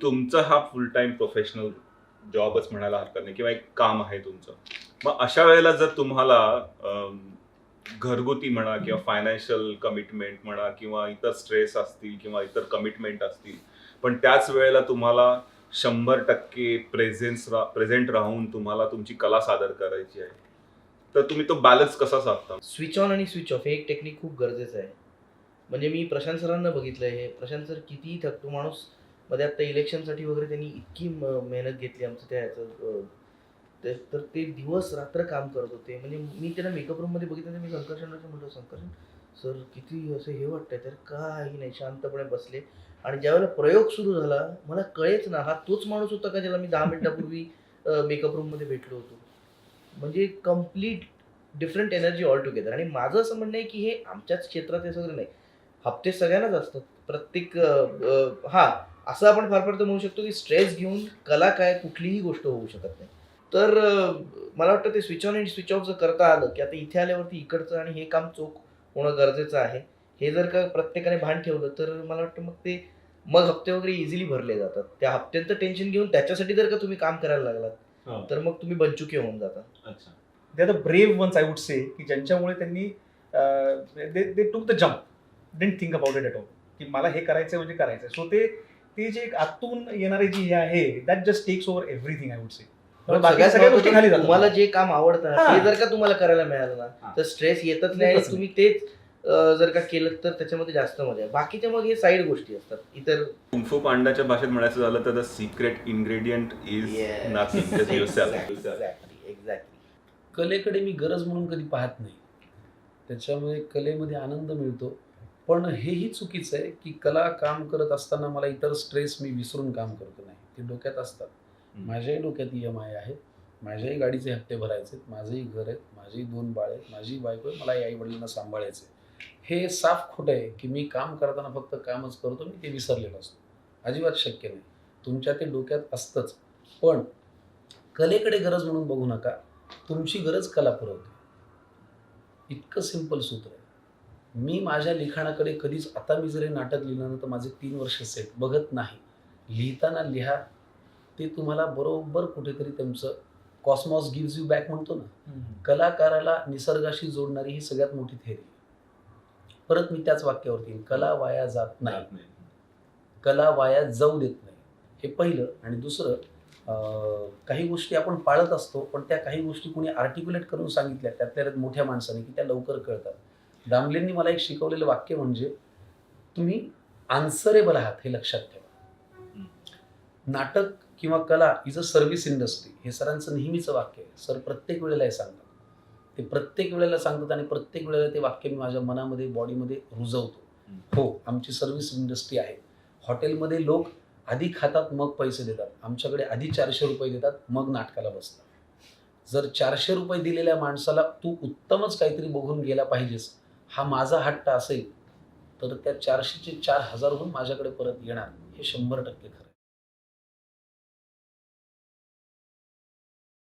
तुमचा हा फुल time professional जॉबच म्हणायला हरकत नाही किंवा एक काम आहे तुमचं. मग अशा वेळेला जर तुम्हाला अं, घरगुती म्हणा किंवा फायनान्शियल कमिटमेंट म्हणा किंवा इतर स्ट्रेस असतील किंवा इतर कमिटमेंट असतील, पण त्याच वेळेला तुम्हाला 100% प्रेझेंट राहून तुम्हाला तुमची कला सादर करायची आहे. तर तुम्ही तो बॅलन्स कसा साधता? स्विच ऑन आणि स्विच ऑफ हे एक टेक्निक खूप गरजेचं आहे. म्हणजे मी प्रशांत सरांना बघितलंय हे. प्रशांत सर कितीही थकतो माणूस. मध्ये आता इलेक्शनसाठी वगैरे त्यांनी इतकी मेहनत घेतली आमचं त्या ह्याचं तर ते दिवस रात्र काम करत होते. म्हणजे मी त्यांना मेकअप रूममध्ये बघितलं तर मी संकर्षणला म्हटलं, "संकर्षण सर किती असं हे वाटतंय." तर काही नाही शांतपणे बसले आणि ज्यावेळेला प्रयोग सुरू झाला मला कळेच ना हा तोच माणूस होता का ज्याला मी 10 मिनिटापूर्वी मेकअप रूममध्ये भेटलो होतो. म्हणजे complete different energy all together. आणि माझं असं म्हणणं आहे, की हे आमच्याच क्षेत्रात हे सगळं नाही. हप्ते सगळ्यांनाच असतात. प्रत्येक हां, असं आपण फार फार तर म्हणू शकतो, की स्ट्रेस घेऊन कला काय कुठलीही गोष्ट होऊ शकत नाही. तर मला वाटतं ते स्विच ऑन आणि स्विच ऑफ जर करता आलं, की आता इथे आल्यावरती इकडचं आणि हे काम चोख होणं गरजेचं आहे. हे जर का प्रत्येकाने भान ठेवलं, तर मला वाटतं मग हप्ते वगैरे इझिली भरले जातात. त्या हप्त्यांचं टेन्शन घेऊन त्याच्यासाठी जर का तुम्ही काम करायला लागलात, हां. तर मग तुम्ही बनचुके होऊन जाता. अच्छा. They are the brave ones I would say, की ज्यांच्यामुळे त्यांनी they took the jump. Didn't think about it at all. की मला हे करायचंय म्हणजे करायचंय. सो ते जे एक आतून येणारी जी हे आहे, that just takes over everything I would say. पण बाकी सगळ्यात सगळ्या गोष्टी खाली महत्त्वाचं जातात. तुम्हाला जे काम आवडतं ना, हां. ते जर का तुम्हाला करायला मिळालं ना, हां. तर स्ट्रेस येतच नाही आणि येतच तुम्ही तेच जर का केलं तर त्याच्यामध्ये जास्त मजा आहे. बाकीच्या मग हे साइड गोष्टी असतात. इतर कुंग पांडाच्या भाषेत म्हणायचं झालं तर the secret ingredient is nothing, just yourself. Exactly. कलेकडे मी गरज म्हणून कधी पाहत नाही. त्याच्यामुळे कलेमध्ये आनंद मिळतो. पण हेही चुकीचं आहे, की कला काम करत असताना मला इतर स्ट्रेस मी विसरून काम करतो नाही. ते डोक्यात असतात. माझ्याही डोक्यात EMI आहे. माझ्याही गाडीचे हप्ते भरायचे आहेत. माझंही घर आहे. माझी 2 बाळ आहेत. माझी बायको आहे. मलाही आई-वडिलांना सांभाळायचं आहे. हे साफ खोटं आहे, की मी काम करताना फक्त कामच करतो. मी ते विसरलेलो असतो. अजिबात शक्य नाही. तुमच्या ते डोक्यात असतंच. पण कलेकडे गरज म्हणून बघू नका. तुमची गरज कला पुरवते. इतकं सिंपल सूत्र आहे. मी माझ्या लिखाणाकडे कधीच आता मी जर हे नाटक लिहिलं ना, तर माझे 3 वर्ष सेट बघत नाही. लिहिताना लिहा. ते तुम्हाला बरोबर कुठेतरी तुमचं कॉस्मॉस गिव्हज यू बॅक म्हणतो ना, कलाकाराला निसर्गाशी जोडणारी ही सगळ्यात मोठी थेअरी आहे. परत मी त्याच वाक्यावरती येईन, कला वाया जात नाही. कला वाया जाऊ देत नाही. हे पहिलं. आणि दुसरं, काही गोष्टी आपण पाळत असतो, पण त्या काही गोष्टी कोणी आर्टिक्युलेट करून सांगितल्या त्यातल्या त्यात मोठ्या माणसाने, की त्या लवकर कळतात. दामलेंनी मला एक शिकवलेलं वाक्य म्हणजे, तुम्ही आन्सरेबल आहात हे लक्षात ठेवा. नाटक किंवा कला इज अ सर्व्हिस इंडस्ट्री, हे सरांचं नेहमीचं वाक्य आहे. सर प्रत्येक वेळेला हे सांगतात. ते प्रत्येक वेळेला सांगतात आणि प्रत्येक वेळेला ते वाक्य मी माझ्या मनामध्ये, बॉडीमध्ये रुजवतो. हो, आमची सर्व्हिस इंडस्ट्री आहे. हॉटेलमध्ये लोक आधी खातात मग पैसे देतात. आमच्याकडे आधी ₹400 देतात मग नाटकाला बसतात. जर ₹400 दिलेल्या माणसाला तू उत्तमच काहीतरी बघून गेला पाहिजेस, हा माझा हट्ट असेल, तर त्या 400चे 4,000 होऊन माझ्याकडे परत येणार. हे 100% खरं.